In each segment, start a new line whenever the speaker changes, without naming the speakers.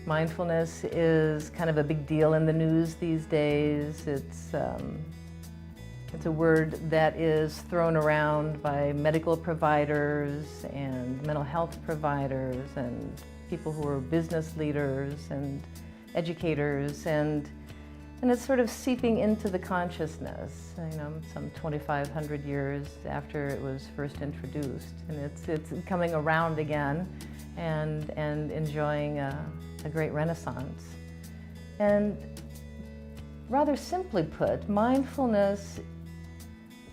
Mindfulness is kind of a big deal in the news these days. It's a word that is thrown around by medical providers and mental health providers and people who are business leaders and educators, and it's sort of seeping into the consciousness, some 2,500 years after it was first introduced, and it's coming around again and enjoying a great renaissance. And rather simply put, mindfulness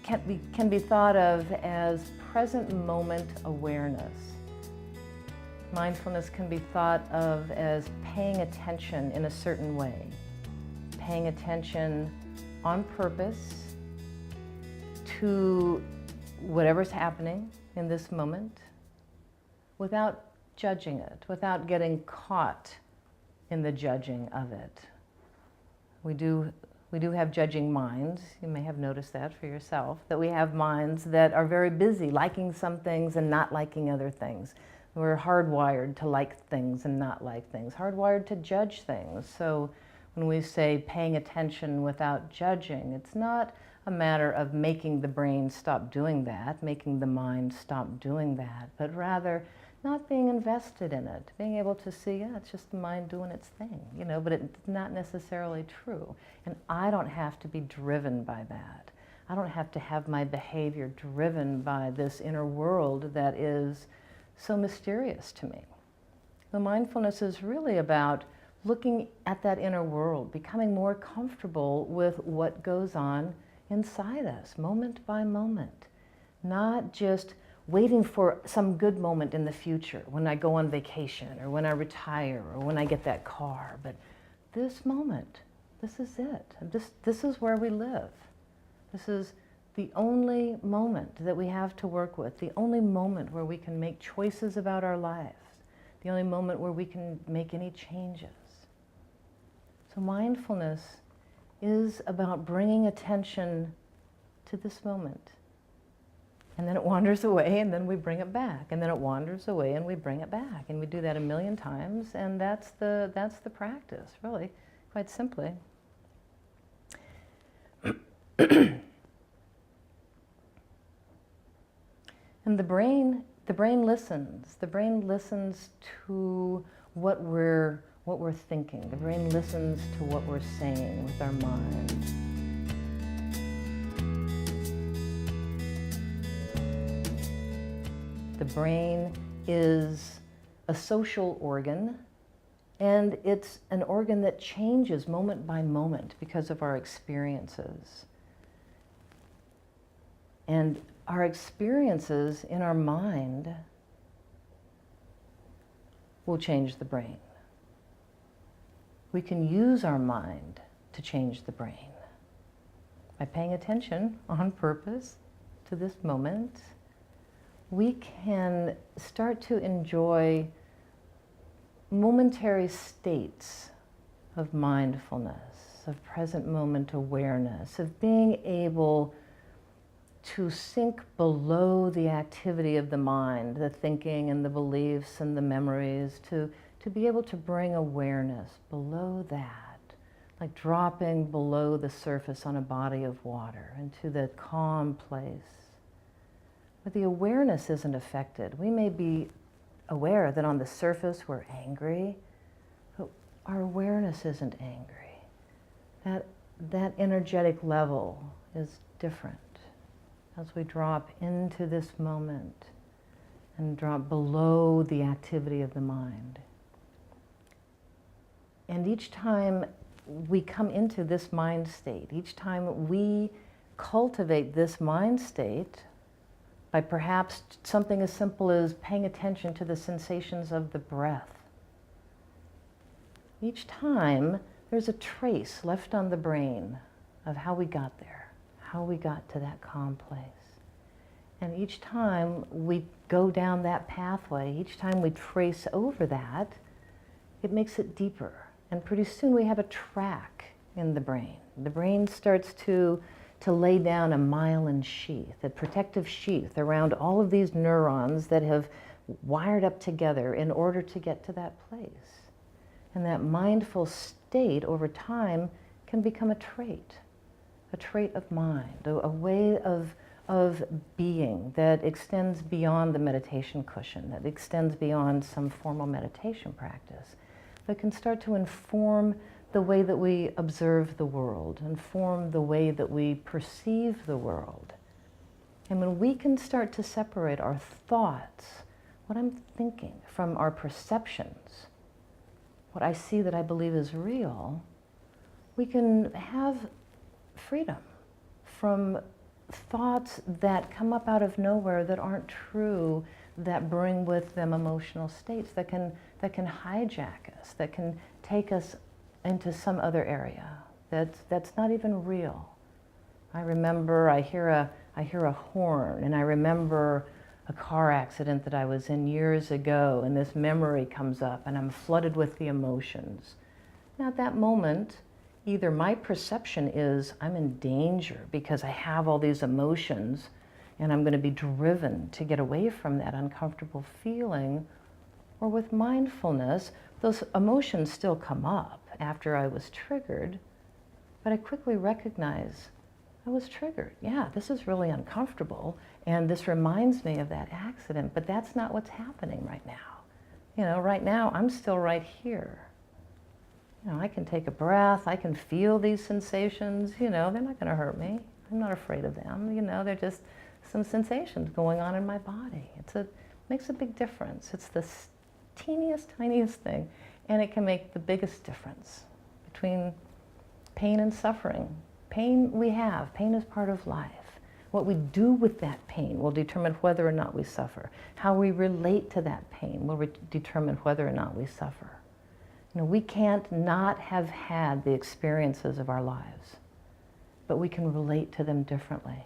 can be thought of as present moment awareness. Mindfulness can be thought of as paying attention in a certain way, paying attention on purpose to whatever's happening in this moment without judging it, without getting caught in the judging of it. We do have judging minds. You may have noticed that for yourself, that we have minds that are very busy liking some things and not liking other things. We're hardwired to like things and not like things, hardwired to judge things. So when we say paying attention without judging, it's not a matter of making the brain stop doing that, making the mind stop doing that, but rather not being invested in it, being able to see, yeah, it's just the mind doing its thing, but it's not necessarily true. And I don't have to be driven by that. I don't have to have my behavior driven by this inner world that is so mysterious to me. The mindfulness is really about looking at that inner world, becoming more comfortable with what goes on inside us, moment by moment, not just waiting for some good moment in the future, when I go on vacation, or when I retire, or when I get that car. But this moment, this is it. This is where we live. This is the only moment that we have to work with, the only moment where we can make choices about our lives, the only moment where we can make any changes. So mindfulness is about bringing attention to this moment. And then it wanders away, and then we bring it back. And then it wanders away, and we bring it back. And we do that 1,000,000 times, and that's the practice, really, quite simply. And the brain listens. The brain listens to what we're thinking. The brain listens to what we're saying with our mind. The brain is a social organ, and it's an organ that changes moment by moment because of our experiences. And our experiences in our mind will change the brain. We can use our mind to change the brain by paying attention on purpose to this moment. We can start to enjoy momentary states of mindfulness, of present moment awareness, of being able to sink below the activity of the mind, the thinking and the beliefs and the memories, to be able to bring awareness below that, like dropping below the surface on a body of water into the calm place. But the awareness isn't affected. We may be aware that on the surface we're angry, but our awareness isn't angry. That energetic level is different as we drop into this moment and drop below the activity of the mind. And each time we come into this mind state, each time we cultivate this mind state by perhaps something as simple as paying attention to the sensations of the breath, each time there's a trace left on the brain of how we got there, how we got to that calm place. And each time we go down that pathway, each time we trace over that, it makes it deeper. And pretty soon we have a track in the brain. The brain starts to lay down a myelin sheath, a protective sheath around all of these neurons that have wired up together in order to get to that place. And that mindful state over time can become a trait of mind, a way of being that extends beyond the meditation cushion, that extends beyond some formal meditation practice, that can start to inform the way that we observe the world, inform the way that we perceive the world. And when we can start to separate our thoughts, what I'm thinking, from our perceptions, what I see that I believe is real, we can have freedom from thoughts that come up out of nowhere that aren't true, that bring with them emotional states, that can hijack us, that can take us into some other area that's not even real. I remember I hear a horn, and I remember a car accident that I was in years ago, and this memory comes up, and I'm flooded with the emotions. Now at that moment, either my perception is I'm in danger because I have all these emotions, and I'm going to be driven to get away from that uncomfortable feeling, or with mindfulness, those emotions still come up after I was triggered, but I quickly recognize I was triggered. Yeah, this is really uncomfortable, and this reminds me of that accident, but that's not what's happening right now. You know, right now, I'm still right here. You know, I can take a breath, I can feel these sensations, you know, they're not going to hurt me. I'm not afraid of them, you know, they're just some sensations going on in my body. Makes a big difference. It's the teeniest, tiniest thing, and it can make the biggest difference between pain and suffering. Pain we have. Pain is part of life. What we do with that pain will determine whether or not we suffer. How we relate to that pain will determine whether or not we suffer. You know, we can't not have had the experiences of our lives, but we can relate to them differently.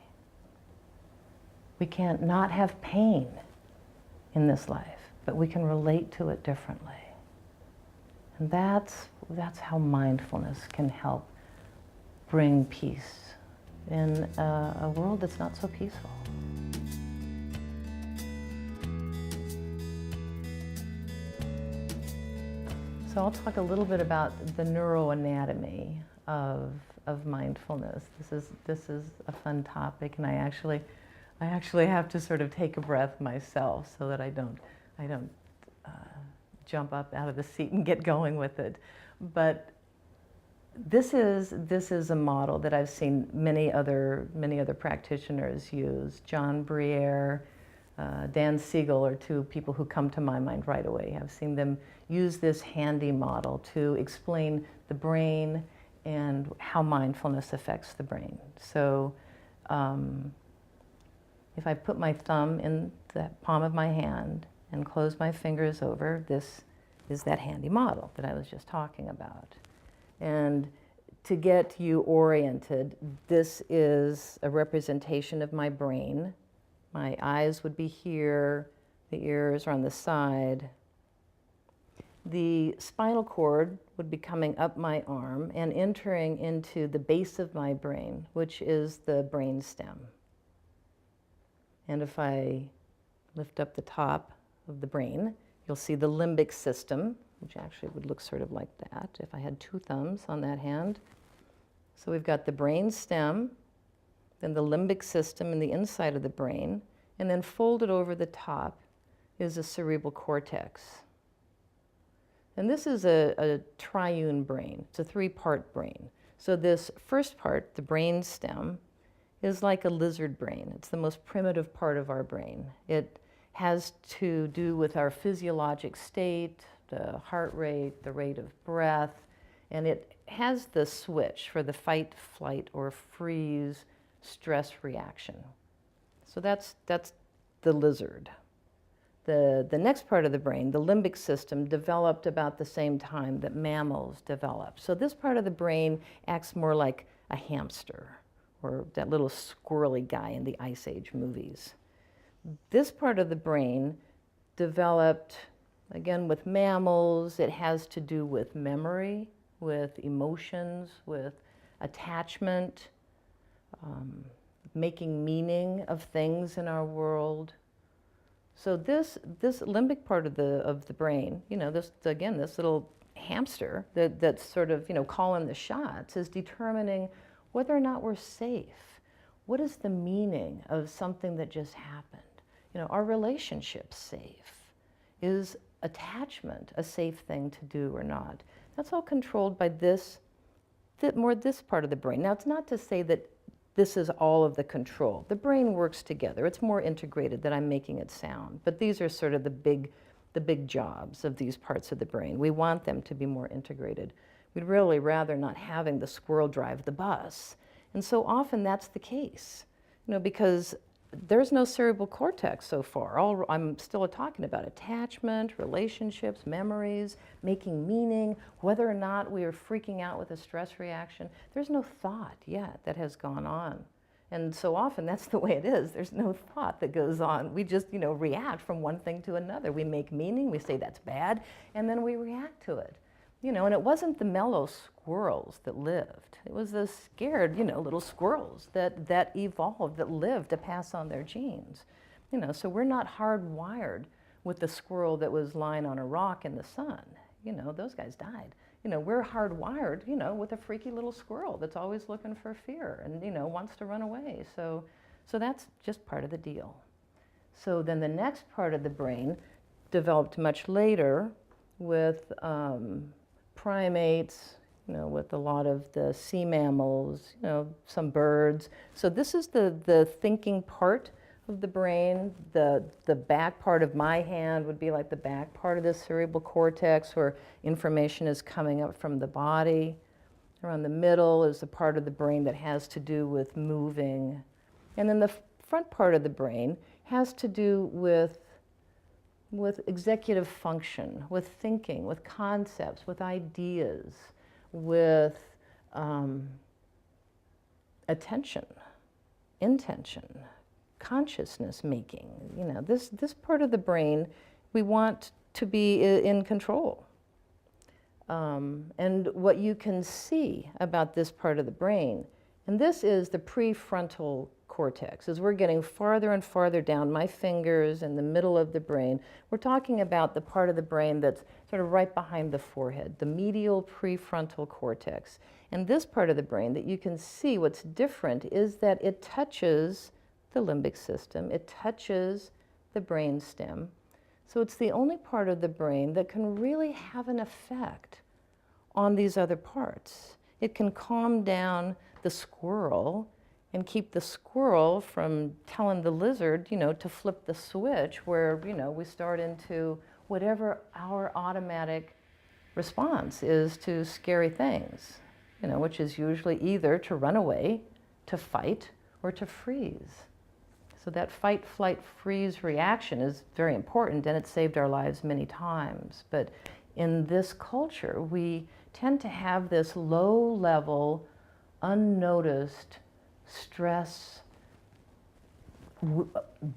We can't not have pain in this life, but we can relate to it differently. And that's how mindfulness can help bring peace in a world that's not so peaceful. So I'll talk a little bit about the neuroanatomy of mindfulness. This is a fun topic, and I actually have to sort of take a breath myself so that I don't jump up out of the seat and get going with it. But this is a model that I've seen many other practitioners use. John Briere, Dan Siegel are two people who come to my mind right away. I've seen them use this handy model to explain the brain and how mindfulness affects the brain. So if I put my thumb in the palm of my hand and close my fingers over, this is that handy model that I was just talking about. And to get you oriented, this is a representation of my brain. My eyes would be here, the ears are on the side. The spinal cord would be coming up my arm and entering into the base of my brain, which is the brain stem. And if I lift up the top of the brain, you'll see the limbic system, which actually would look sort of like that if I had two thumbs on that hand. So we've got the brain stem, then the limbic system in the inside of the brain, and then folded over the top is the cerebral cortex. And this is a triune brain. It's a three-part brain. So this first part, the brain stem, is like a lizard brain. It's the most primitive part of our brain. It has to do with our physiologic state, the heart rate, the rate of breath, and it has the switch for the fight, flight, or freeze stress reaction. So that's the lizard. The next part of the brain, the limbic system, developed about the same time that mammals developed. So this part of the brain acts more like a hamster, or that little squirrely guy in the Ice Age movies. This part of the brain developed, again, with mammals. It has to do with memory, with emotions, with attachment, making meaning of things in our world. So this limbic part of the brain, you know, this little hamster that's sort of, calling the shots is determining whether or not we're safe. What is the meaning of something that just happened? Are relationships safe? Is attachment a safe thing to do or not? That's all controlled by this part of the brain. Now, it's not to say that this is all of the control. The brain works together. It's more integrated than I'm making it sound. But these are sort of the big jobs of these parts of the brain. We want them to be more integrated. We'd really rather not having the squirrel drive the bus. And so often that's the case, because there's no cerebral cortex so far. I'm still talking about attachment, relationships, memories, making meaning, whether or not we are freaking out with a stress reaction. There's no thought yet that has gone on. And so often that's the way it is. There's no thought that goes on. We just, react from one thing to another. We make meaning, we say that's bad, and then we react to it. And it wasn't the mellow squirrels that lived. It was the scared, little squirrels that evolved, that lived to pass on their genes. So we're not hardwired with the squirrel that was lying on a rock in the sun. Those guys died. We're hardwired, with a freaky little squirrel that's always looking for fear and, wants to run away. So that's just part of the deal. So then the next part of the brain developed much later with primates, with a lot of the sea mammals, some birds. So this is the thinking part of the brain. The back part of my hand would be like the back part of the cerebral cortex where information is coming up from the body. Around the middle is the part of the brain that has to do with moving. And then the front part of the brain has to do with executive function, with thinking, with concepts, with ideas, with attention, intention, consciousness making. This part of the brain we want to be in control. And what you can see about this part of the brain, and this is the prefrontal cortex. As we're getting farther and farther down, my fingers in the middle of the brain, we're talking about the part of the brain that's sort of right behind the forehead, the medial prefrontal cortex. And this part of the brain that you can see, what's different is that it touches the limbic system, it touches the brain stem. So it's the only part of the brain that can really have an effect on these other parts. It can calm down the squirrel and keep the squirrel from telling the lizard, to flip the switch where, we start into whatever our automatic response is to scary things, which is usually either to run away, to fight, or to freeze. So that fight, flight, freeze reaction is very important, and it saved our lives many times. But in this culture, we tend to have this low-level, unnoticed stress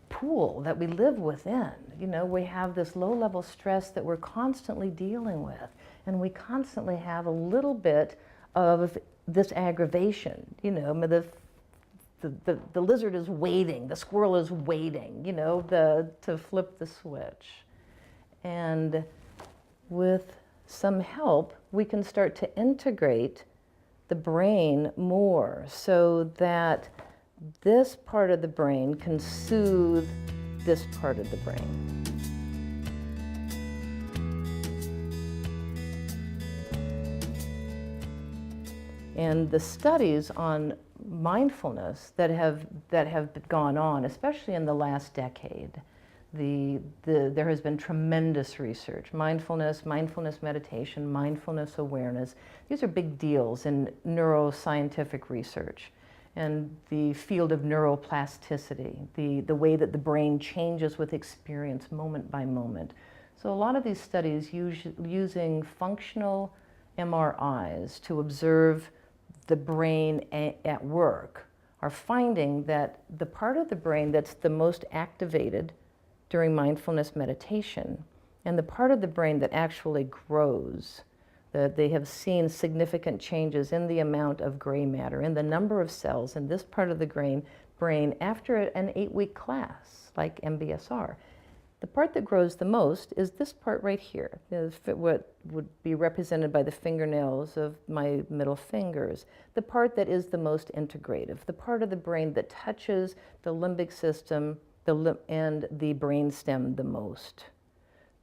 pool that we live within. We have this low-level stress that we're constantly dealing with, and we constantly have a little bit of this aggravation. The lizard is waiting, the squirrel is waiting, to flip the switch. And with some help, we can start to integrate the brain more so that this part of the brain can soothe this part of the brain. And the studies on mindfulness that have gone on, especially in the last decade, there has been tremendous research. Mindfulness meditation, mindfulness awareness. These are big deals in neuroscientific research and the field of neuroplasticity, the way that the brain changes with experience moment by moment. So a lot of these studies using functional MRIs to observe the brain at work are finding that the part of the brain that's the most activated during mindfulness meditation, and the part of the brain that actually grows, that they have seen significant changes in the amount of gray matter, in the number of cells in this part of the brain after an 8-week class, like MBSR. The part that grows the most is this part right here, what would be represented by the fingernails of my middle fingers. The part that is the most integrative, the part of the brain that touches the limbic system and the brainstem the most.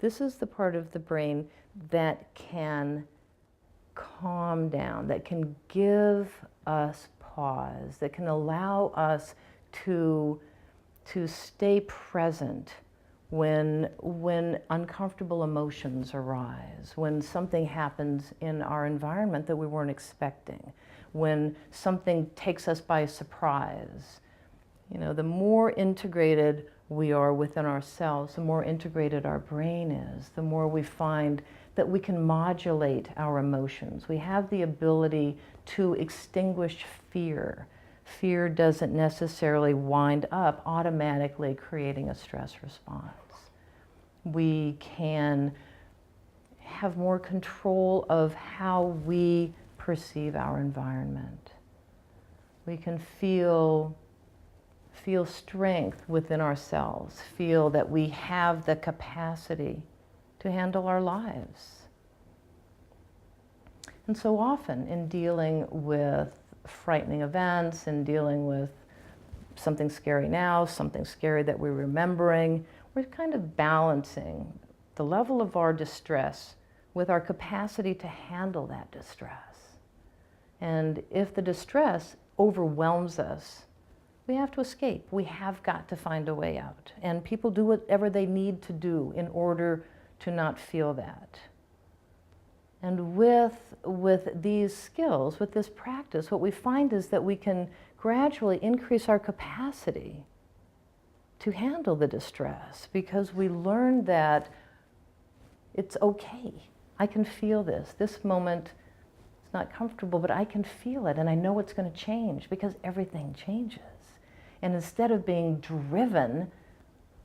This is the part of the brain that can calm down, that can give us pause, that can allow us to stay present when uncomfortable emotions arise, when something happens in our environment that we weren't expecting, when something takes us by surprise. You know, the more integrated we are within ourselves, the more integrated our brain is, the more we find that we can modulate our emotions. We have the ability to extinguish fear. Fear doesn't necessarily wind up automatically creating a stress response. We can have more control of how we perceive our environment. We can feel strength within ourselves, feel that we have the capacity to handle our lives. And so often in dealing with frightening events and dealing with something scary now, something scary that we're remembering, we're kind of balancing the level of our distress with our capacity to handle that distress. And if the distress overwhelms us, we have to escape. We have got to find a way out. And people do whatever they need to do in order to not feel that. And with these skills, with this practice, what we find is that we can gradually increase our capacity to handle the distress, because we learn that it's okay. I can feel this. This moment is not comfortable, but I can feel it, and I know it's going to change because everything changes. And instead of being driven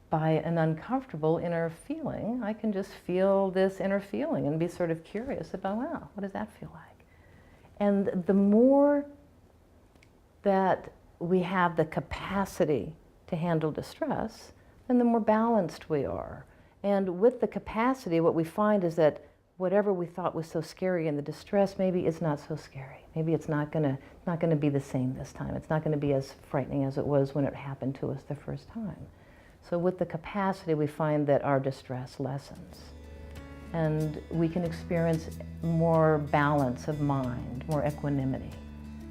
by an uncomfortable inner feeling, I can just feel this inner feeling and be sort of curious about, wow, what does that feel like? And the more that we have the capacity to handle distress, then the more balanced we are. And with the capacity, what we find is that whatever we thought was so scary in the distress, maybe it's not so scary. Maybe it's not gonna be the same this time. It's not gonna be as frightening as it was when it happened to us the first time. So with the capacity, we find that our distress lessens. And we can experience more balance of mind, more equanimity,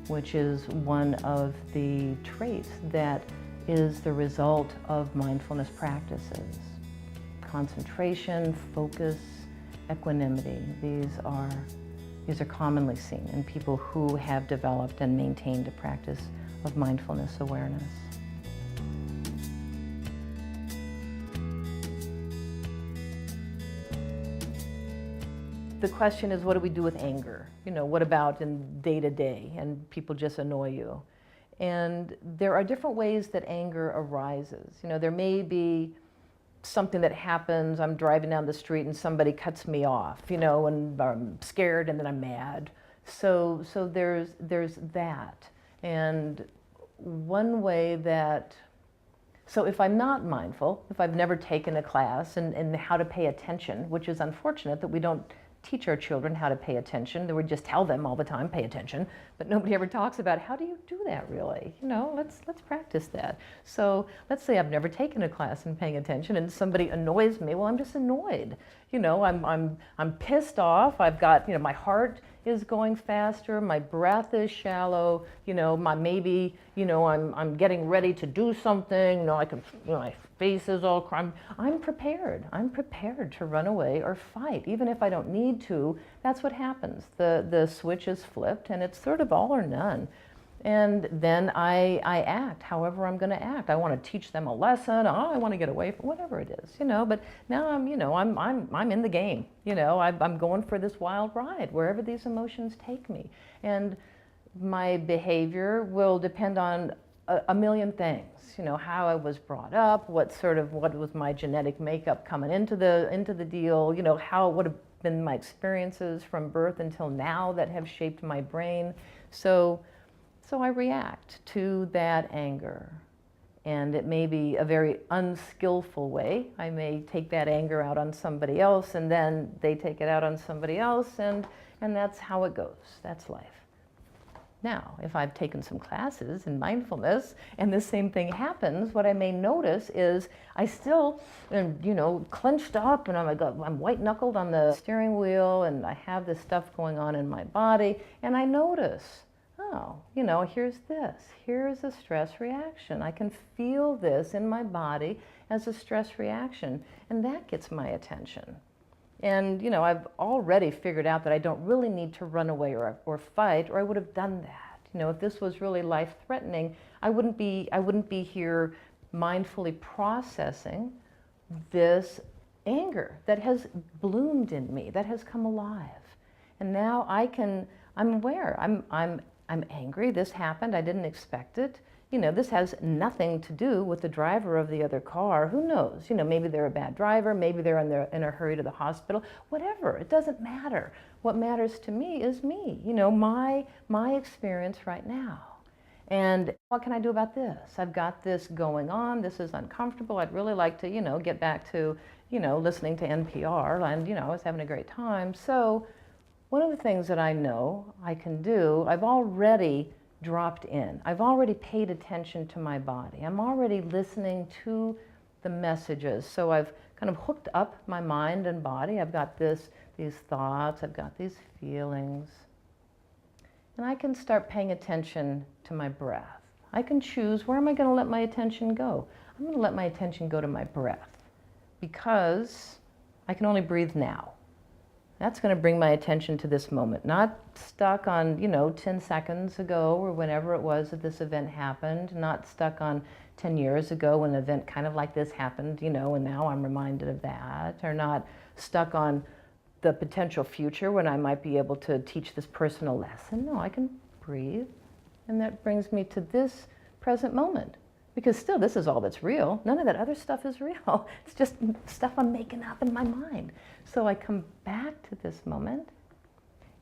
which is one of the traits that is the result of mindfulness practices. Concentration, focus, equanimity, these are commonly seen in people who have developed and maintained a practice of mindfulness awareness. The question is, what do we do with anger? You know, what about in day to day, and people just annoy you? And there are different ways that anger arises. You know, there may be something that happens, I'm driving down the street and somebody cuts me off, you know, and I'm scared and then I'm mad. So there's that. And one way that, so if I'm not mindful, if I've never taken a class in how to pay attention, which is unfortunate that we don't teach our children how to pay attention, that we just tell them all the time, pay attention, but nobody ever talks about how do you do that really? You know, let's practice that. So let's say I've never taken a class in paying attention and somebody annoys me. Well, I'm just annoyed. You know, I'm pissed off. I've got, you know, my heart is going faster, my breath is shallow, you know, maybe, you know, I'm getting ready to do something, you know, my face is all crying. I'm prepared to run away or fight, even if I don't need to. That's what happens. The switch is flipped and it's sort of all or none. And then I act however I'm going to act. I want to teach them a lesson. Oh, I want to get away from whatever it is, you know. But now I'm in the game. You know, I'm going for this wild ride wherever these emotions take me. And my behavior will depend on a million things. You know, how I was brought up, what was my genetic makeup coming into the deal. You know, what have been my experiences from birth until now that have shaped my brain. So I react to that anger, And it may be a very unskillful way. I may take that anger out on somebody else, and then they take it out on somebody else, and that's how it goes. That's life. Now, if I've taken some classes in mindfulness and the same thing happens, what I may notice is I still am, clenched up, and I'm white-knuckled on the steering wheel, and I have this stuff going on in my body, and I notice, oh, here's this. Here's a stress reaction. I can feel this in my body as a stress reaction, and that gets my attention. And, I've already figured out that I don't really need to run away or fight, or I would have done that. If this was really life-threatening, I wouldn't be here mindfully processing this anger that has bloomed in me, that has come alive. And now I'm aware. I'm angry. This happened. I didn't expect it. This has nothing to do with the driver of the other car. Who knows? Maybe they're a bad driver. Maybe they're in a hurry to the hospital. Whatever. It doesn't matter. What matters to me is me. My experience right now. And what can I do about this? I've got this going on. This is uncomfortable. I'd really like to, get back to, listening to NPR. And, I was having a great time. So one of the things that I know I can do, I've already dropped in. I've already paid attention to my body. I'm already listening to the messages. So I've kind of hooked up my mind and body. I've got these thoughts, I've got these feelings. And I can start paying attention to my breath. I can choose, where am I going to let my attention go? I'm going to let my attention go to my breath, because I can only breathe now. That's going to bring my attention to this moment, not stuck on, 10 seconds ago or whenever it was that this event happened, not stuck on 10 years ago when an event kind of like this happened, and now I'm reminded of that, or not stuck on the potential future when I might be able to teach this person a lesson. No, I can breathe, and that brings me to this present moment. Because still, this is all that's real. None of that other stuff is real. It's just stuff I'm making up in my mind. So I come back to this moment,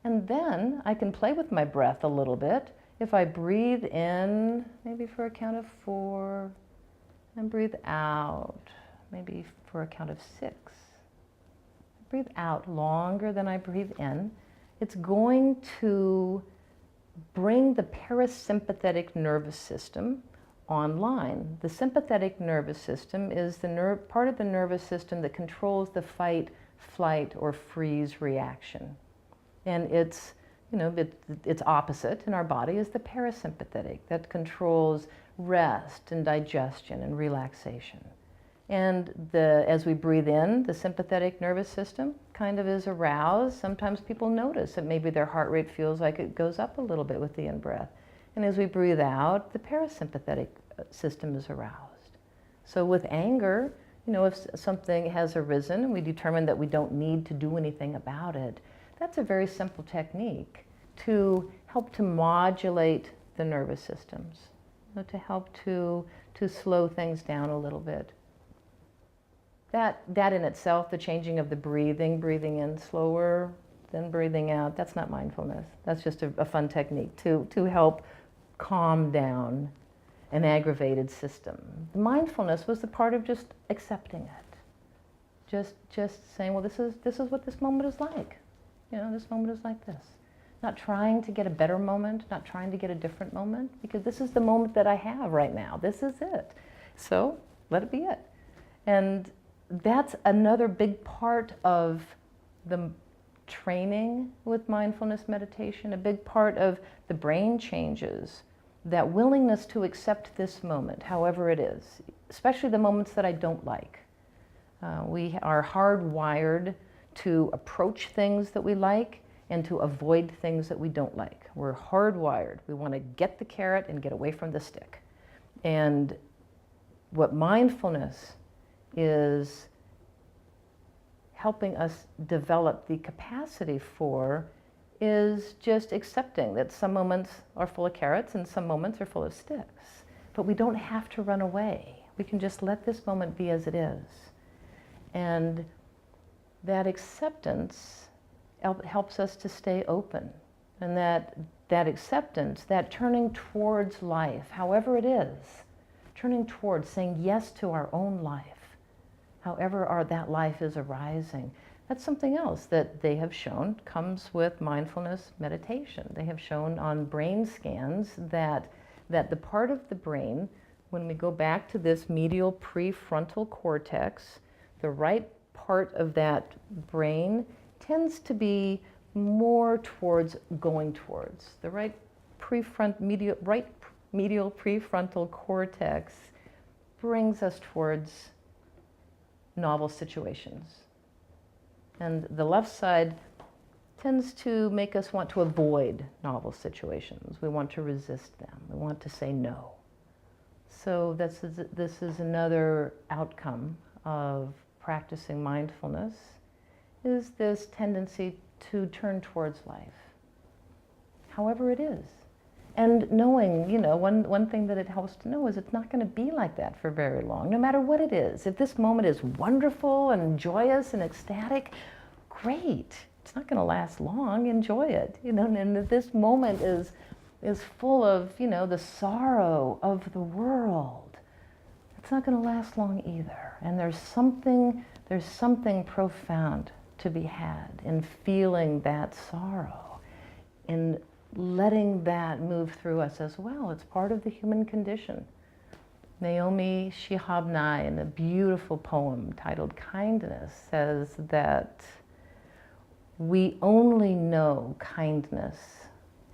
and then I can play with my breath a little bit. If I breathe in, maybe for a count of 4, and breathe out, maybe for a count of 6. Breathe out longer than I breathe in. It's going to bring the parasympathetic nervous system online. The sympathetic nervous system is the part of the nervous system that controls the fight, flight, or freeze reaction. And it's opposite in our body is the parasympathetic that controls rest and digestion and relaxation. And as we breathe in, the sympathetic nervous system kind of is aroused. Sometimes people notice that maybe their heart rate feels like it goes up a little bit with the in-breath. And as we breathe out, the parasympathetic system is aroused. So with anger, if something has arisen and we determine that we don't need to do anything about it, that's a very simple technique to help to modulate the nervous systems, to help to slow things down a little bit. That in itself, the changing of the breathing in slower than breathing out, that's not mindfulness. That's just a fun technique to help calm down an aggravated system. The mindfulness was the part of just accepting it. Just saying, well, this is what this moment is like. This moment is like this. Not trying to get a better moment, not trying to get a different moment, because this is the moment that I have right now. This is it. So let it be it. And that's another big part of the training with mindfulness meditation, a big part of the brain changes, that willingness to accept this moment, however it is, especially the moments that I don't like. We are hardwired to approach things that we like and to avoid things that we don't like. We're hardwired. We want to get the carrot and get away from the stick. And what mindfulness is helping us develop the capacity for is just accepting that some moments are full of carrots and some moments are full of sticks. But we don't have to run away. We can just let this moment be as it is. And that acceptance helps us to stay open. And that acceptance, that turning towards life, however it is, turning towards, saying yes to our own life, however that life is arising. That's something else that they have shown comes with mindfulness meditation. They have shown on brain scans that the part of the brain, when we go back to this medial prefrontal cortex, the right part of that brain tends to be more towards going towards. The right medial prefrontal cortex brings us towards novel situations. And the left side tends to make us want to avoid novel situations. We want to resist them. We want to say no. So this is another outcome of practicing mindfulness, is this tendency to turn towards life, however it is. And knowing, one thing that it helps to know is it's not going to be like that for very long, no matter what it is. If this moment is wonderful and joyous and ecstatic, great. It's not going to last long. Enjoy it. And if this moment is full of, the sorrow of the world, it's not going to last long either. And there's something profound to be had in feeling that sorrow, in letting that move through us as well. It's part of the human condition. Naomi Shihab Nye, in a beautiful poem titled Kindness, says that we only know kindness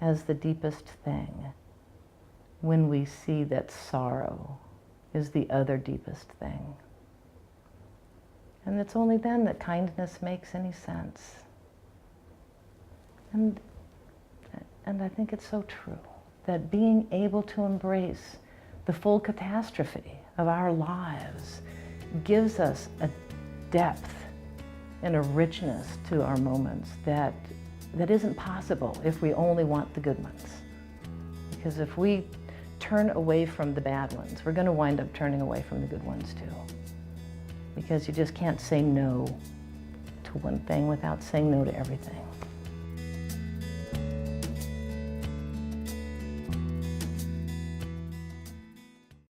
as the deepest thing when we see that sorrow is the other deepest thing. And it's only then that kindness makes any sense. And I think it's so true that being able to embrace the full catastrophe of our lives gives us a depth and a richness to our moments that isn't possible if we only want the good ones. Because if we turn away from the bad ones, we're going to wind up turning away from the good ones too. Because you just can't say no to one thing without saying no to everything.